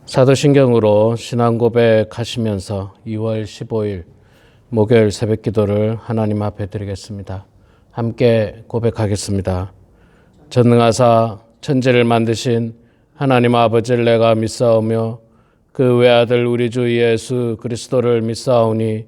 사도신경으로 신앙 고백하시면서 2월 15일 목요일 새벽 기도를 하나님 앞에 드리겠습니다. 함께 고백하겠습니다. 전능하사 천지를 만드신 하나님 아버지를 내가 믿사오며 그 외아들 우리 주 예수 그리스도를 믿사오니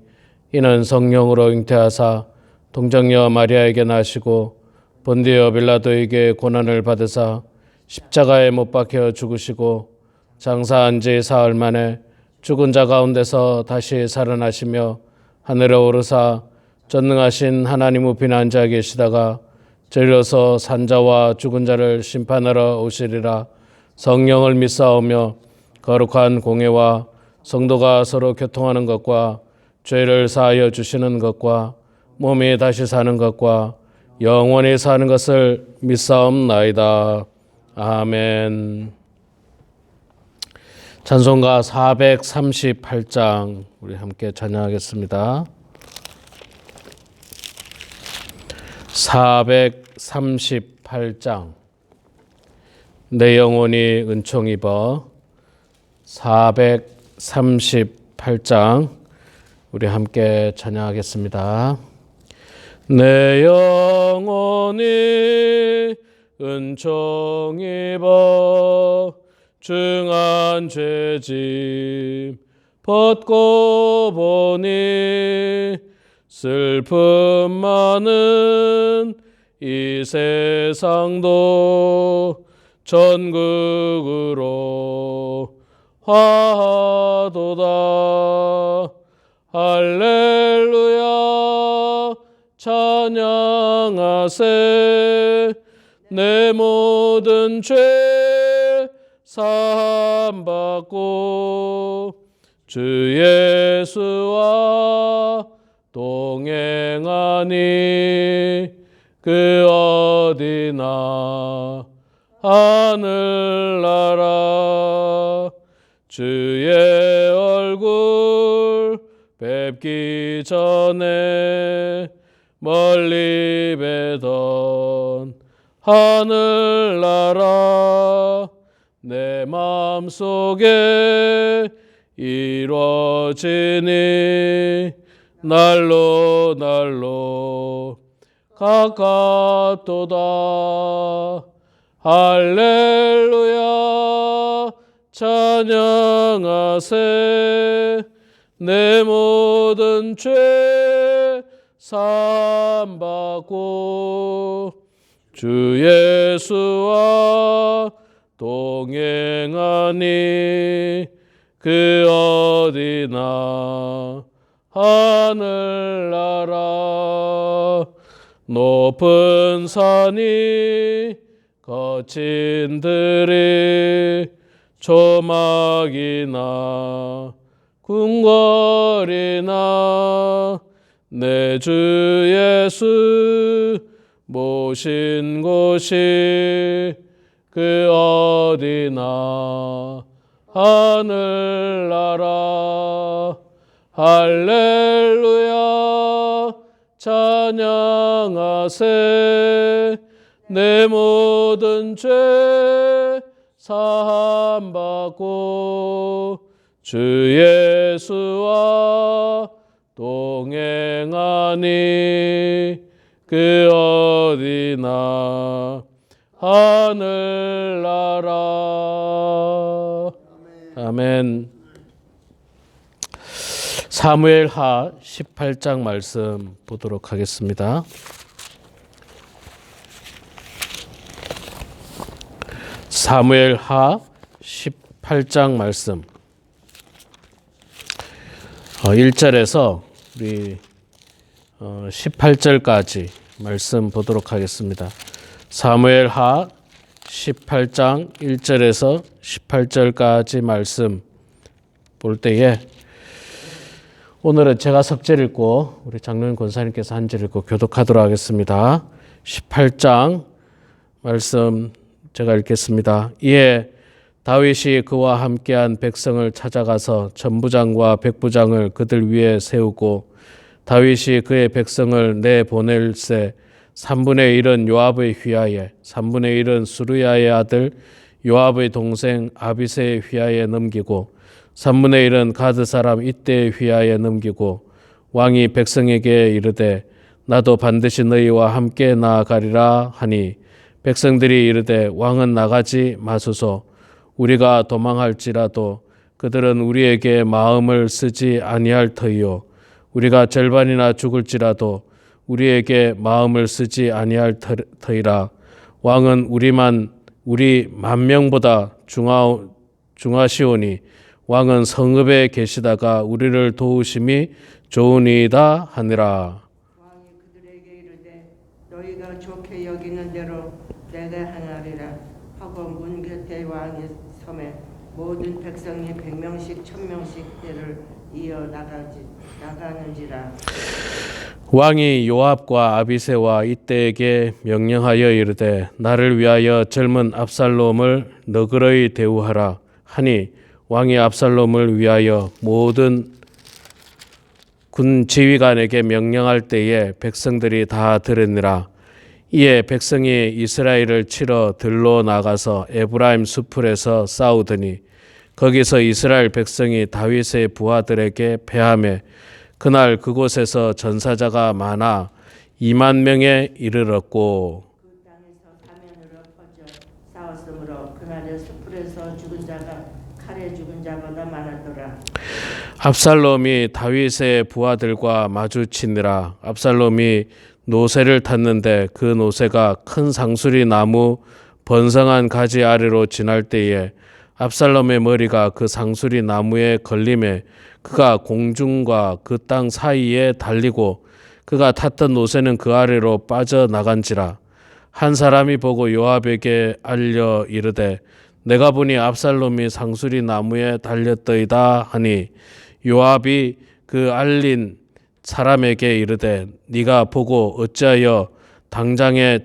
이는 성령으로 잉태하사 동정녀 마리아에게 나시고 본디오 빌라도에게 고난을 받으사 십자가에 못 박혀 죽으시고 장사한 지 사흘 만에 죽은 자 가운데서 다시 살아나시며 하늘에 오르사 전능하신 하나님 우편 앉아 계시다가 저리로서 산자와 죽은 자를 심판하러 오시리라. 성령을 믿사오며 거룩한 공회와 성도가 서로 교통하는 것과 죄를 사하여 주시는 것과 몸이 다시 사는 것과 영원히 사는 것을 믿사옵나이다. 아멘. 찬송가 438장 우리 함께 찬양하겠습니다. 438장 내 영혼이 은총 입어 438장 우리 함께 찬양하겠습니다. 내 영혼이 은총 입어 중한 죄짐 벗고 보니 슬픔 많은 이 세상도 천국으로 화하도다. 할렐루야 찬양하세. 내 모든 죄 사함받고 주 예수와 동행하니 그 어디나 하늘나라 주의 얼굴 뵙기 전에 멀리 뵈던 하늘나라 내 마음속에 이루어지니 날로 날로 가깝도다. 할렐루야 찬양하세. 내 모든 죄 사함받고 주 예수와 동행하니 그 어디나 하늘나라 높은 산이 거친 들이 조막이나 궁궐이나 내 주 예수 모신 곳이 그 어디나 하늘나라 할렐루야 찬양하세. 내 모든 죄 사함받고 주 예수와 동행하니 그 어디나 하늘나라. 아멘. 사무엘하 18장 말씀 보도록 하겠습니다. 사무엘하 18장 말씀 1절에서 우리 18절까지 말씀 보도록 하겠습니다. 사무엘하 18장 1절에서 18절까지 말씀 볼 때에 오늘은 제가 석절 읽고 우리 장로님 권사님께서 한 절 읽고 교독하도록 하겠습니다. 18장 말씀 제가 읽겠습니다. 이에 다윗이 그와 함께한 백성을 찾아가서 전부장과 백부장을 그들 위에 세우고 다윗이 그의 백성을 내보낼세 3분의 1은 요압의 휘하에 3분의 1은 수르야의 아들 요압의 동생 아비새의 휘하에 넘기고 3분의 1은 가드 사람 이때의 휘하에 넘기고 왕이 백성에게 이르되 나도 반드시 너희와 함께 나아가리라 하니 백성들이 이르되 왕은 나가지 마소서. 우리가 도망할지라도 그들은 우리에게 마음을 쓰지 아니할 터이요 우리가 절반이나 죽을지라도 우리에게 마음을 쓰지 아니할 터이라. 왕은 우리 10,000명보다 중하시오니 왕은 성읍에 계시다가 우리를 도우심이 좋으니이다 하니라. 왕이 그들에게 이르되 너희가 좋게 여기는 대로 내가 행하리라 하고 문 곁에 왕이 섬에 모든 백성이 100명씩 1000명씩 대를 이어 나가는지라. 왕이 요압과 아비새와 이때에게 명령하여 이르되 나를 위하여 젊은 압살롬을 너그러이 대우하라 하니 왕이 압살롬을 위하여 모든 군 지휘관에게 명령할 때에 백성들이 다 들으니라. 이에 백성이 이스라엘을 치러 들로 나가서 에브라임 수풀에서 싸우더니 거기서 이스라엘 백성이 다윗의 부하들에게 패하매 그날 그곳에서 전사자가 많아 20,000명에 이르렀고 그 땅에서 사면으로 퍼져 싸웠으므로 그날의 수풀에서 죽은 자가 칼에 죽은 자보다 많았더라. 압살롬이 다윗의 부하들과 마주치니라. 압살롬이 노새를 탔는데 그 노새가 큰 상수리 나무 번성한 가지 아래로 지날 때에 압살롬의 머리가 그 상수리 나무에 걸림에 그가 공중과 그 땅 사이에 달리고 그가 탔던 노새는 그 아래로 빠져나간지라. 한 사람이 보고 요압에게 알려 이르되 내가 보니 압살롬이 상수리 나무에 달렸더이다 하니 요압이 그 알린 사람에게 이르되 네가 보고 어찌하여 당장에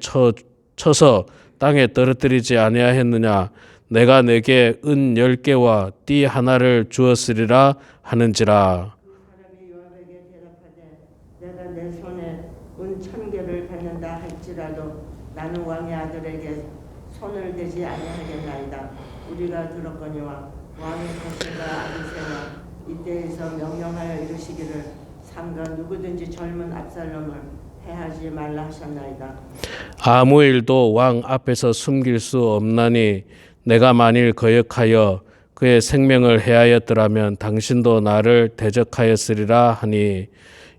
쳐서 땅에 떨어뜨리지 아니하였느냐. 내가 내게 은 10개와 띠 하나를 주었으리라 하는지라. 그 사람이 요압에게 대답하되 내가 내 손에 은 1,000개를 뱉는다 할지라도 나는 왕의 아들에게 손을 대지 아니하겠나이다. 우리가 들었거니와 왕의 거신과 아비새와 이때에서 명령하여 이르시기를 삼가 누구든지 젊은 압살롬을 해하지 말라 하셨나이다. 아무 일도 왕 앞에서 숨길 수 없나니 내가 만일 거역하여 그의 생명을 해하였더라면 당신도 나를 대적하였으리라 하니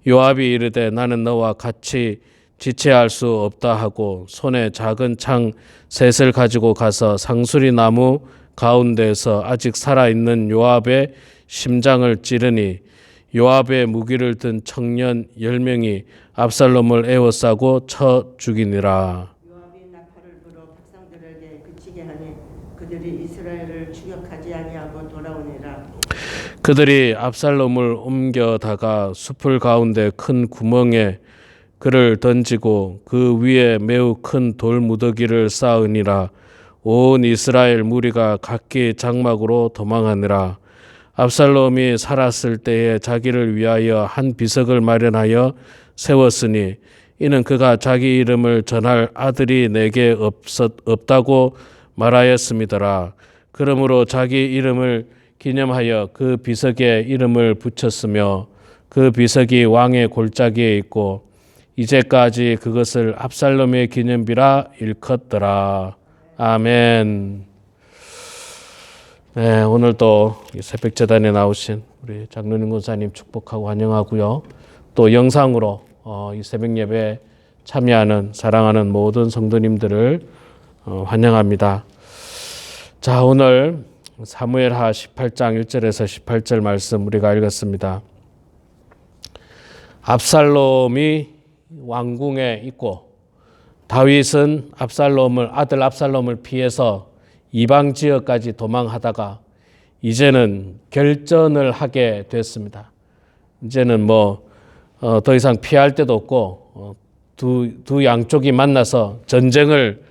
요압이 이르되 나는 너와 같이 지체할 수 없다 하고 손에 작은 창 셋을 가지고 가서 상수리 나무 가운데에서 아직 살아있는 요압의 심장을 찌르니 요압의 무기를 든 청년 10명이 압살롬을 에워싸고 쳐 죽이니라. 요압이 나팔을 불어 백성들에게 그치게 하니 그들이 이스라엘을 추격하지 아니하고 돌아오니라. 그들이 압살롬을 옮겨다가 숲을 가운데 큰 구멍에 그를 던지고 그 위에 매우 큰 돌무더기를 쌓으니라. 온 이스라엘 무리가 각기 장막으로 도망하니라. 압살롬이 살았을 때에 자기를 위하여 한 비석을 마련하여 세웠으니 이는 그가 자기 이름을 전할 아들이 내게 없다고 말하였음이더라. 그러므로 자기 이름을 기념하여 그 비석에 이름을 붙였으며 그 비석이 왕의 골짜기에 있고 이제까지 그것을 압살롬의 기념비라 일컫더라. 아멘. 네, 오늘 또 새벽 제단에 나오신 우리 장로님 권사님 축복하고 환영하고요. 또 영상으로 이 새벽 예배에 참여하는 사랑하는 모든 성도님들을 환영합니다. 자, 오늘 사무엘하 18장 1절에서 18절 말씀 우리가 읽었습니다. 압살롬이 왕궁에 있고 다윗은 아들 압살롬을 피해서 이방 지역까지 도망하다가 이제는 결전을 하게 됐습니다. 이제는 더 이상 피할 데도 없고 두 양쪽이 만나서 전쟁을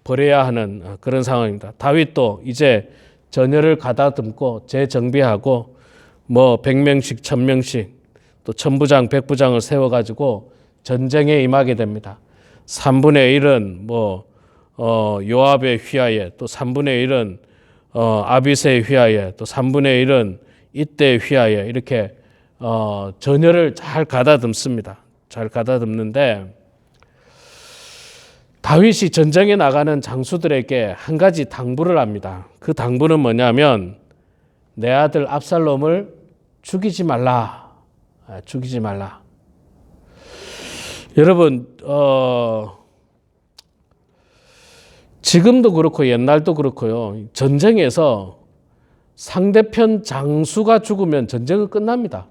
벌여야 하는 그런 상황입니다. 다윗도 이제 전열을 가다듬고 재정비하고 100명씩 1000명씩 또 천부장 100부장을 세워가지고 전쟁에 임하게 됩니다. 3분의 1은 요압의 휘하에, 또 3분의 1은 아비새의 휘하에, 또 3분의 1은 이때의 휘하에 이렇게 전열을 잘 가다듬습니다. 잘 가다듬는데 다윗이 전쟁에 나가는 장수들에게 한 가지 당부를 합니다. 그 당부는 뭐냐면 내 아들 압살롬을 죽이지 말라. 죽이지 말라. 여러분 지금도 그렇고 옛날도 그렇고요. 전쟁에서 상대편 장수가 죽으면 전쟁은 끝납니다.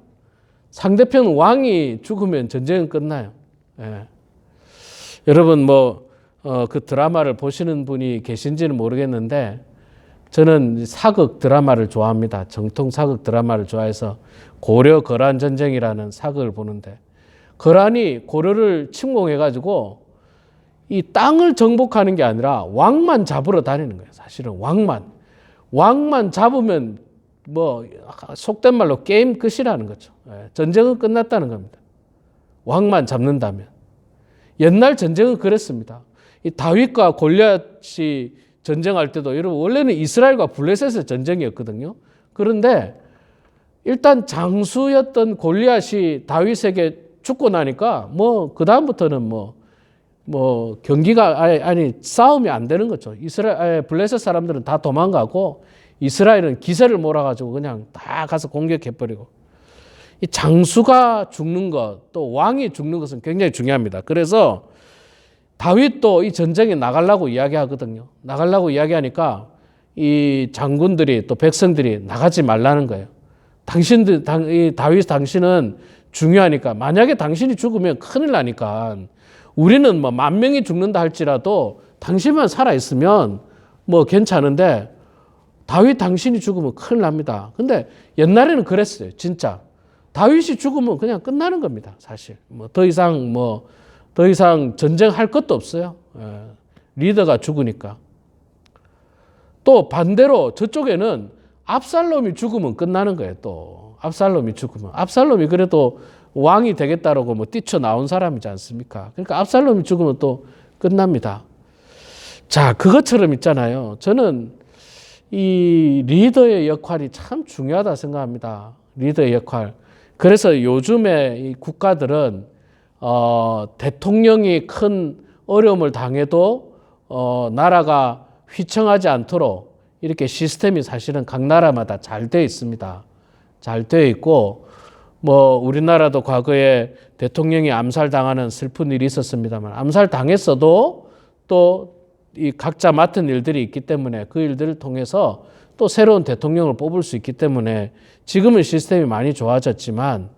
상대편 왕이 죽으면 전쟁은 끝나요. 예. 여러분 그 드라마를 보시는 분이 계신지는 모르겠는데 저는 사극 드라마를 좋아합니다. 정통 사극 드라마를 좋아해서 고려 거란 전쟁이라는 사극을 보는데 거란이 고려를 침공해가지고 이 땅을 정복하는 게 아니라 왕만 잡으러 다니는 거예요. 사실은 왕만 잡으면 속된 말로 게임 끝이라는 거죠. 전쟁은 끝났다는 겁니다. 왕만 잡는다면. 옛날 전쟁은 그랬습니다. 이 다윗과 골리앗이 전쟁할 때도 여러분 원래는 이스라엘과 블레셋의 전쟁이었거든요. 그런데 일단 장수였던 골리앗이 다윗에게 죽고 나니까 그 다음부터는 경기가 싸움이 안 되는 거죠. 블레셋 사람들은 다 도망가고 이스라엘은 기세를 몰아가지고 그냥 다 가서 공격해버리고 이 장수가 죽는 것, 또 왕이 죽는 것은 굉장히 중요합니다. 그래서 다윗도 이 전쟁에 나가려고 이야기하거든요. 나가려고 이야기하니까 이 장군들이 또 백성들이 나가지 말라는 거예요. 다윗 당신은 중요하니까 만약에 당신이 죽으면 큰일 나니까 우리는 10,000명이 죽는다 할지라도 당신만 살아있으면 괜찮은데 다윗 당신이 죽으면 큰일 납니다. 근데 옛날에는 그랬어요. 진짜. 다윗이 죽으면 그냥 끝나는 겁니다. 사실. 더 이상 전쟁할 것도 없어요. 리더가 죽으니까. 또 반대로 저쪽에는 압살롬이 죽으면 끝나는 거예요. 또 압살롬이 죽으면. 압살롬이 그래도 왕이 되겠다라고 뛰쳐나온 사람이지 않습니까? 그러니까 압살롬이 죽으면 또 끝납니다. 자, 그것처럼 있잖아요. 저는 이 리더의 역할이 참 중요하다 생각합니다. 리더의 역할. 그래서 요즘에 이 국가들은 대통령이 큰 어려움을 당해도 나라가 휘청하지 않도록 이렇게 시스템이 사실은 각 나라마다 잘 되어 있습니다. 잘 되어 있고 우리나라도 과거에 대통령이 암살당하는 슬픈 일이 있었습니다만 암살당했어도 또 이 각자 맡은 일들이 있기 때문에 그 일들을 통해서 또 새로운 대통령을 뽑을 수 있기 때문에 지금은 시스템이 많이 좋아졌지만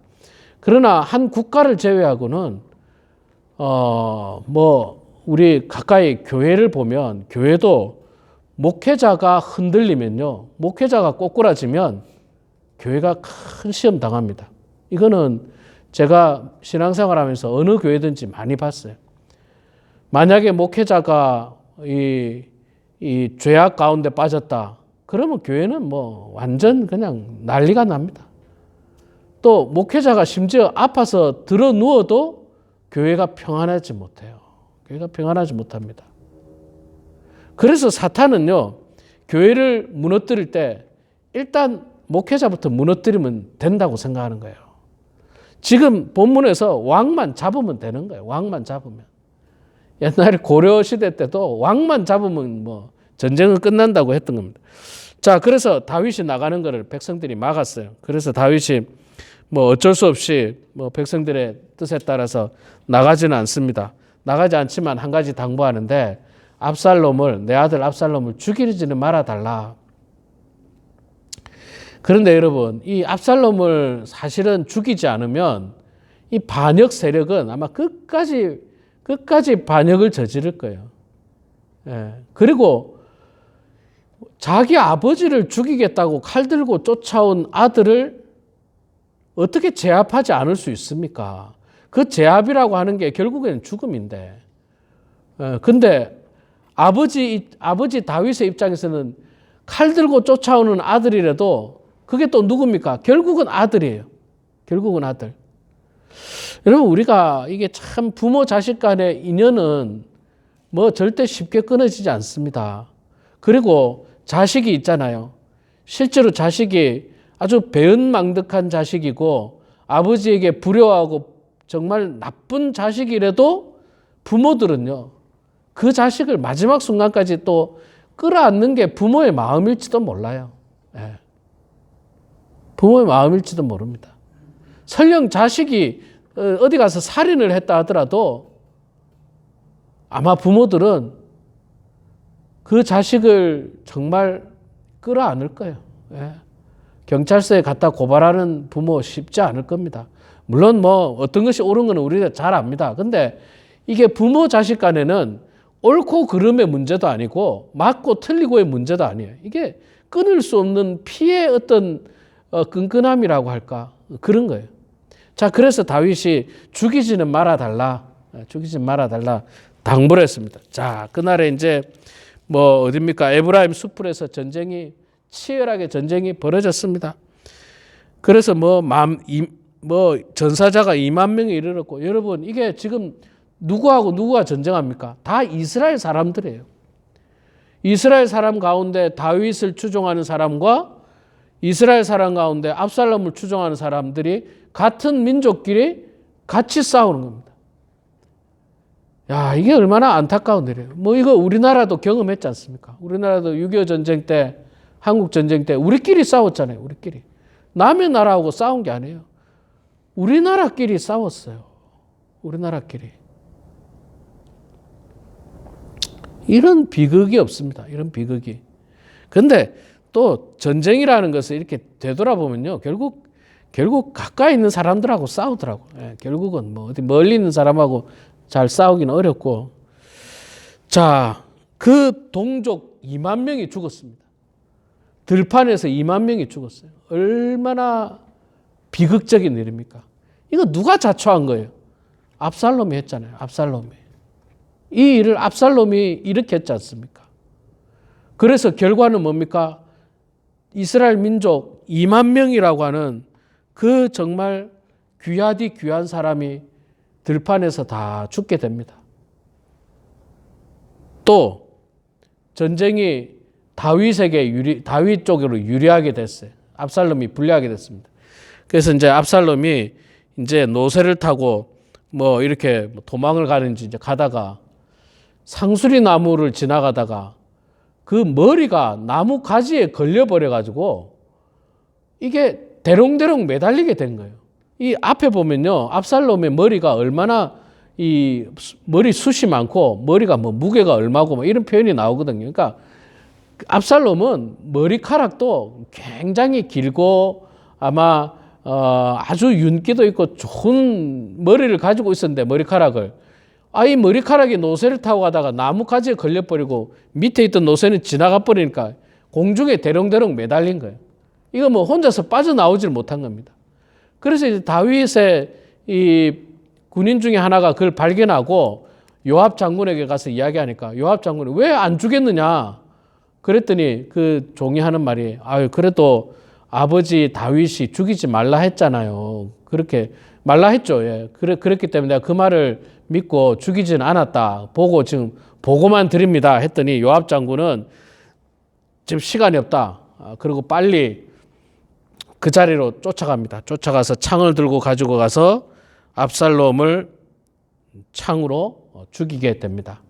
그러나 한 국가를 제외하고는 우리 가까이 교회를 보면 교회도 목회자가 흔들리면요. 목회자가 꼬꾸라지면 교회가 큰 시험 당합니다. 이거는 제가 신앙생활하면서 어느 교회든지 많이 봤어요. 만약에 목회자가 이 죄악 가운데 빠졌다. 그러면 교회는 완전 그냥 난리가 납니다. 또 목회자가 심지어 아파서 들어 누워도 교회가 평안하지 못해요. 교회가 평안하지 못합니다. 그래서 사탄은요, 교회를 무너뜨릴 때 일단 목회자부터 무너뜨리면 된다고 생각하는 거예요. 지금 본문에서 왕만 잡으면 되는 거예요. 왕만 잡으면. 옛날에 고려 시대 때도 왕만 잡으면 전쟁은 끝난다고 했던 겁니다. 자, 그래서 다윗이 나가는 것을 백성들이 막았어요. 그래서 다윗이 어쩔 수 없이 백성들의 뜻에 따라서 나가지는 않습니다. 나가지 않지만 한 가지 당부하는데 내 아들 압살롬을 죽이지는 말아달라. 그런데 여러분, 이 압살롬을 사실은 죽이지 않으면 이 반역 세력은 아마 끝까지 반역을 저지를 거예요. 그리고 자기 아버지를 죽이겠다고 칼 들고 쫓아온 아들을 어떻게 제압하지 않을 수 있습니까? 그 제압이라고 하는 게 결국에는 죽음인데. 근데 아버지 다윗의 입장에서는 칼 들고 쫓아오는 아들이라도 그게 또 누굽니까? 결국은 아들이에요. 결국은 아들. 여러분, 우리가 이게 참 부모 자식 간의 인연은 뭐 절대 쉽게 끊어지지 않습니다. 그리고 자식이 있잖아요. 실제로 자식이 아주 배은망덕한 자식이고 아버지에게 불효하고 정말 나쁜 자식이라도 부모들은요, 그 자식을 마지막 순간까지 또 끌어안는 게 부모의 마음일지도 몰라요. 예. 부모의 마음일지도 모릅니다. 설령 자식이 어디 가서 살인을 했다 하더라도 아마 부모들은 그 자식을 정말 끌어안을 거예요. 예. 경찰서에 갖다 고발하는 부모 쉽지 않을 겁니다. 물론 뭐 어떤 것이 옳은 건 우리가 잘 압니다. 근데 이게 부모 자식 간에는 옳고 그름의 문제도 아니고 맞고 틀리고의 문제도 아니에요. 이게 끊을 수 없는 피의 어떤 끈끈함이라고 할까? 그런 거예요. 자, 그래서 다윗이 죽이지는 말아달라. 죽이지 말아달라. 당부를 했습니다. 자, 그날에 이제 뭐 어딥니까? 에브라임 숲풀에서 치열하게 전쟁이 벌어졌습니다. 그래서 뭐 전사자가 2만 명에 이르렀고, 여러분 이게 지금 누구하고 누구가 전쟁합니까? 다 이스라엘 사람들이에요. 이스라엘 사람 가운데 다윗을 추종하는 사람과 이스라엘 사람 가운데 압살롬을 추종하는 사람들이 같은 민족끼리 같이 싸우는 겁니다. 야, 이게 얼마나 안타까운 일이에요. 뭐 이거 우리나라도 경험했지 않습니까? 우리나라도 6.25 전쟁 때, 한국 전쟁 때 우리끼리 싸웠잖아요. 우리끼리. 남의 나라하고 싸운 게 아니에요. 우리나라끼리 싸웠어요. 우리나라끼리. 이런 비극이 없습니다. 이런 비극이. 근데 또 전쟁이라는 것을 이렇게 되돌아보면요. 결국 가까이 있는 사람들하고 싸우더라고요. 예, 결국은 뭐 어디 멀리 있는 사람하고 잘 싸우기는 어렵고. 자, 그 동족 2만 명이 죽었습니다. 들판에서 2만 명이 죽었어요. 얼마나 비극적인 일입니까? 이거 누가 자초한 거예요? 압살롬이 했잖아요. 압살롬이. 이 일을 압살롬이 일으켰지 않습니까? 그래서 결과는 뭡니까? 이스라엘 민족 2만 명이라고 하는 그 정말 귀하디 귀한 사람이 들판에서 다 죽게 됩니다. 또 전쟁이 다윗 쪽으로 유리하게 됐어요. 압살롬이 불리하게 됐습니다. 그래서 이제 압살롬이 이제 노새를 타고 뭐 이렇게 도망을 가는지 이제 가다가 상수리 나무를 지나가다가 그 머리가 나무 가지에 걸려버려 가지고 이게 대롱대롱 매달리게 된 거예요. 이 앞에 보면요, 압살롬의 머리가 얼마나 이 머리 숱이 많고 머리가 뭐 무게가 얼마고 뭐 이런 표현이 나오거든요. 그러니까 압살롬은 머리카락도 굉장히 길고 아마 아주 윤기도 있고 좋은 머리를 가지고 있었는데 머리카락을 이 머리카락이 노새를 타고 가다가 나무 가지에 걸려버리고 밑에 있던 노새는 지나가 버리니까 공중에 대롱대롱 매달린 거예요. 이거 뭐 혼자서 빠져나오질 못한 겁니다. 그래서 이제 다윗의 이 군인 중에 하나가 그걸 발견하고 요압 장군에게 가서 이야기하니까 요압 장군이 왜 안 죽였느냐? 그랬더니 그 종이 하는 말이 그래도 아버지 다윗이 죽이지 말라 했잖아요. 그렇게 말라 했죠. 예. 그랬기 때문에 내가 그 말을 믿고 죽이지는 않았다. 지금 보고만 드립니다. 했더니 요압 장군은 지금 시간이 없다. 그리고 빨리 그 자리로 쫓아갑니다. 쫓아가서 창을 들고 가지고 가서 압살롬을 창으로 죽이게 됩니다.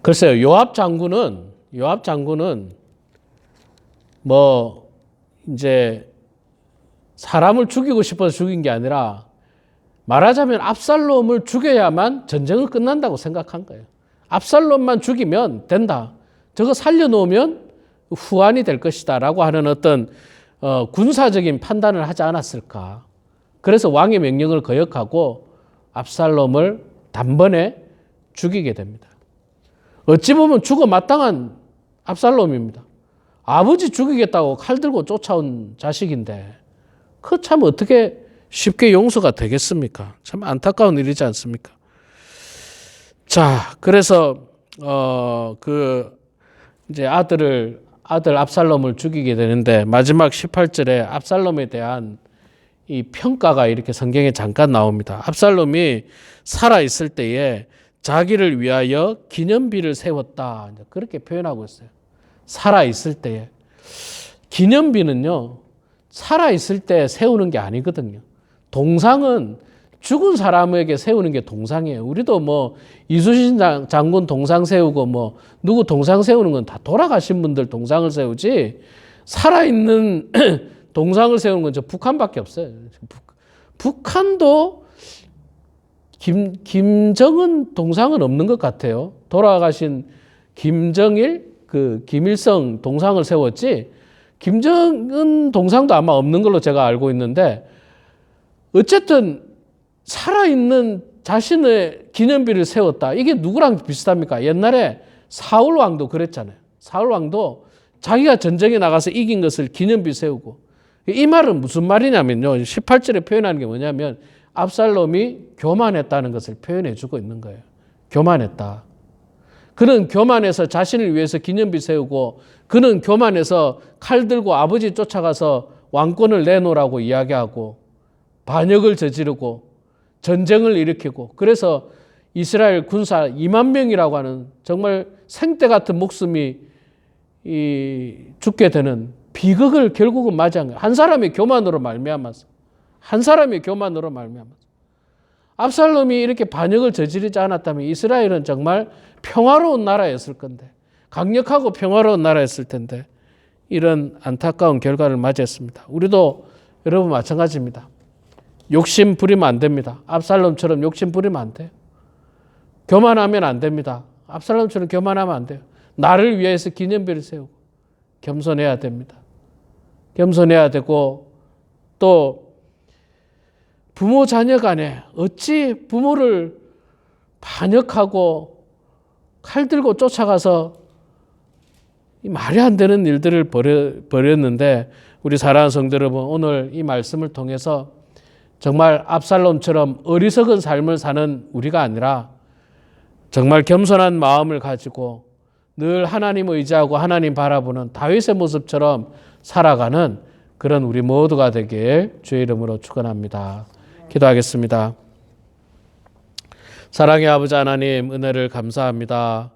글쎄요, 요압 장군은 뭐 이제 사람을 죽이고 싶어서 죽인 게 아니라 말하자면 압살롬을 죽여야만 전쟁은 끝난다고 생각한 거예요. 압살롬만 죽이면 된다. 저거 살려놓으면 후환이 될 것이다라고 하는 어떤 군사적인 판단을 하지 않았을까. 그래서 왕의 명령을 거역하고 압살롬을 단번에 죽이게 됩니다. 어찌 보면 죽어 마땅한 압살롬입니다. 아버지 죽이겠다고 칼 들고 쫓아온 자식인데 그 참 어떻게 쉽게 용서가 되겠습니까? 참 안타까운 일이지 않습니까? 자, 그래서 이제 아들 압살롬을 죽이게 되는데 마지막 18절에 압살롬에 대한 이 평가가 이렇게 성경에 잠깐 나옵니다. 압살롬이 살아있을 때에 자기를 위하여 기념비를 세웠다. 그렇게 표현하고 있어요. 살아있을 때에. 기념비는요, 살아있을 때 세우는 게 아니거든요. 동상은 죽은 사람에게 세우는 게 동상이에요. 우리도 뭐 이순신 장군 동상 세우고 뭐 누구 동상 세우는 건 다 돌아가신 분들 동상을 세우지, 살아있는 동상을 세우는 건 저 북한밖에 없어요. 북한도 김정은 동상은 없는 것 같아요. 돌아가신 김정일, 김일성 동상을 세웠지, 김정은 동상도 아마 없는 걸로 제가 알고 있는데, 어쨌든 살아있는 자신의 기념비를 세웠다. 이게 누구랑 비슷합니까? 옛날에 사울 왕도 그랬잖아요. 사울 왕도 자기가 전쟁에 나가서 이긴 것을 기념비 세우고, 이 말은 무슨 말이냐면요, 18절에 표현하는 게 뭐냐면 압살롬이 교만했다는 것을 표현해 주고 있는 거예요. 교만했다. 그는 교만해서 자신을 위해서 기념비 세우고, 그는 교만해서 칼 들고 아버지 쫓아가서 왕권을 내놓으라고 이야기하고 반역을 저지르고 전쟁을 일으키고, 그래서 이스라엘 군사 2만 명이라고 하는 정말 생떼 같은 목숨이 죽게 되는 비극을 결국은 맞이한 거예요. 한 사람의 교만으로 말미암아서. 한 사람의 교만으로 말미암아서. 압살롬이 이렇게 반역을 저지르지 않았다면 이스라엘은 정말 평화로운 나라였을 건데, 강력하고 평화로운 나라였을 텐데, 이런 안타까운 결과를 맞이했습니다. 우리도 여러분 마찬가지입니다. 욕심 부리면 안 됩니다. 압살롬처럼 욕심 부리면 안 돼요. 교만하면 안 됩니다. 압살롬처럼 교만하면 안 돼요. 나를 위해서 기념비를 세우고 겸손해야 됩니다. 겸손해야 되고, 또 부모 자녀 간에 어찌 부모를 반역하고 칼 들고 쫓아가서 말이 안 되는 일들을 벌였는데, 우리 사랑하는 성도 여러분, 오늘 이 말씀을 통해서 정말 압살롬처럼 어리석은 삶을 사는 우리가 아니라 정말 겸손한 마음을 가지고 늘 하나님 의지하고 하나님 바라보는 다윗의 모습처럼 살아가는 그런 우리 모두가 되길 주의 이름으로 축원합니다. 기도하겠습니다. 사랑의 아버지 하나님, 은혜를 감사합니다.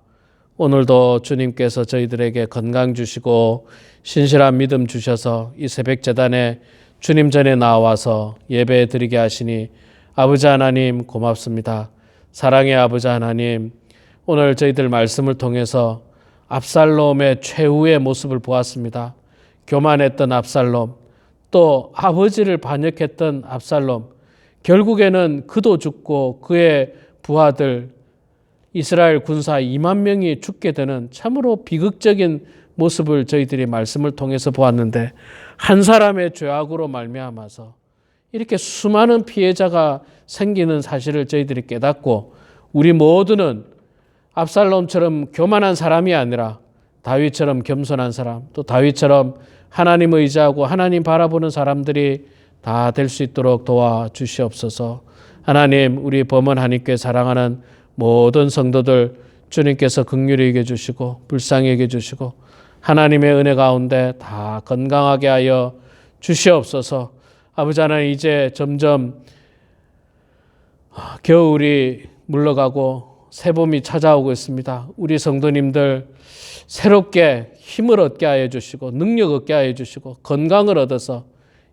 오늘도 주님께서 저희들에게 건강 주시고 신실한 믿음 주셔서 이 새벽 제단에 주님 전에 나와서 예배 드리게 하시니 아버지 하나님 고맙습니다. 사랑의 아버지 하나님, 오늘 저희들 말씀을 통해서 압살롬의 최후의 모습을 보았습니다. 교만했던 압살롬, 또 아버지를 반역했던 압살롬, 결국에는 그도 죽고 그의 부하들 이스라엘 군사 2만 명이 죽게 되는 참으로 비극적인 모습을 저희들이 말씀을 통해서 보았는데, 한 사람의 죄악으로 말미암아서 이렇게 수많은 피해자가 생기는 사실을 저희들이 깨닫고, 우리 모두는 압살롬처럼 교만한 사람이 아니라 다윗처럼 겸손한 사람, 또 다윗처럼 하나님 의지하고 하나님 바라보는 사람들이 다 될 수 있도록 도와주시옵소서. 하나님, 우리 범원 한인교회 사랑하는 모든 성도들 주님께서 긍휼히 여겨 주시고 불쌍히 여겨 주시고 하나님의 은혜 가운데 다 건강하게 하여 주시옵소서. 아버지 하나님, 이제 점점 겨울이 물러가고 새봄이 찾아오고 있습니다. 우리 성도님들 새롭게 힘을 얻게 하여 주시고 능력 얻게 하여 주시고 건강을 얻어서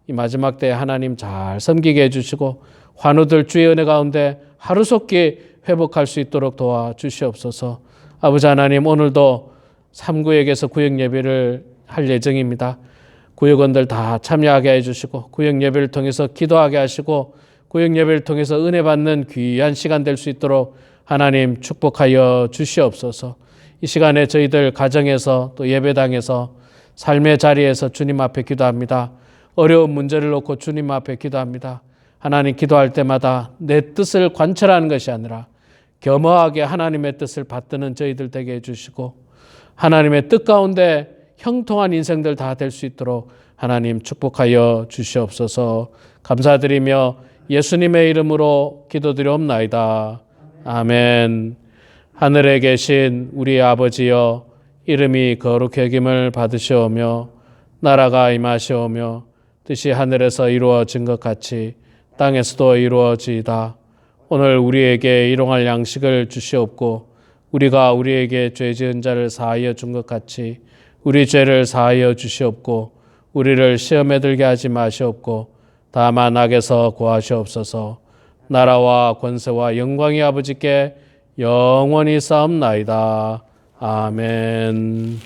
이 마지막 때에 하나님 잘 섬기게 해주시고 환우들 주의 은혜 가운데 하루속히 회복할 수 있도록 도와주시옵소서. 아버지 하나님, 오늘도 3구역에서 구역 예배를 할 예정입니다. 구역원들 다 참여하게 해주시고 구역 예배를 통해서 기도하게 하시고 구역 예배를 통해서 은혜 받는 귀한 시간 될 수 있도록 하나님 축복하여 주시옵소서. 이 시간에 저희들 가정에서 또 예배당에서 삶의 자리에서 주님 앞에 기도합니다. 어려운 문제를 놓고 주님 앞에 기도합니다. 하나님, 기도할 때마다 내 뜻을 관철하는 것이 아니라 겸허하게 하나님의 뜻을 받드는 저희들 되게 해주시고 하나님의 뜻 가운데 형통한 인생들 다 될 수 있도록 하나님 축복하여 주시옵소서. 감사드리며 예수님의 이름으로 기도드리옵나이다. 아멘. 하늘에 계신 우리 아버지여, 이름이 거룩히 여김을 받으시오며 나라가 임하시오며 뜻이 하늘에서 이루어진 것 같이 땅에서도 이루어지이다. 오늘 우리에게 일용할 양식을 주시옵고 우리가 우리에게 죄 지은 자를 사하여 준 것 같이 우리 죄를 사하여 주시옵고 우리를 시험에 들게 하지 마시옵고 다만 악에서 구하시옵소서. 나라와 권세와 영광이 아버지께 영원히 쌓옵나이다. 아멘.